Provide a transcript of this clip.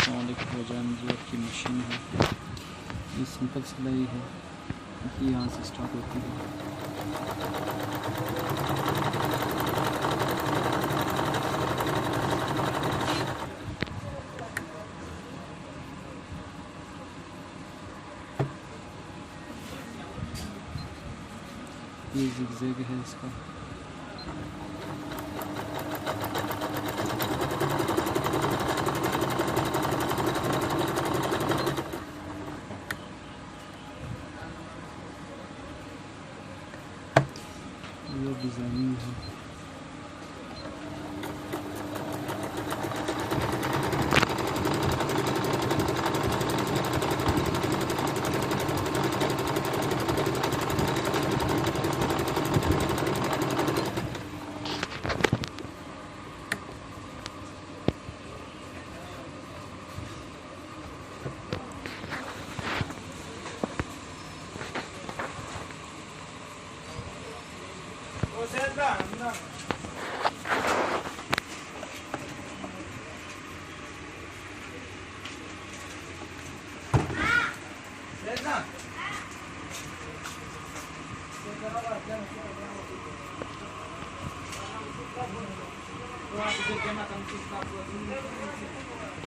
एक जानवर की मशीन है। ये सिंपल सिलाई है, ये यहाँ से स्टार्ट होती है। ये ज़िगज़ैग है इसका। ये डिज़ाइनिंग है।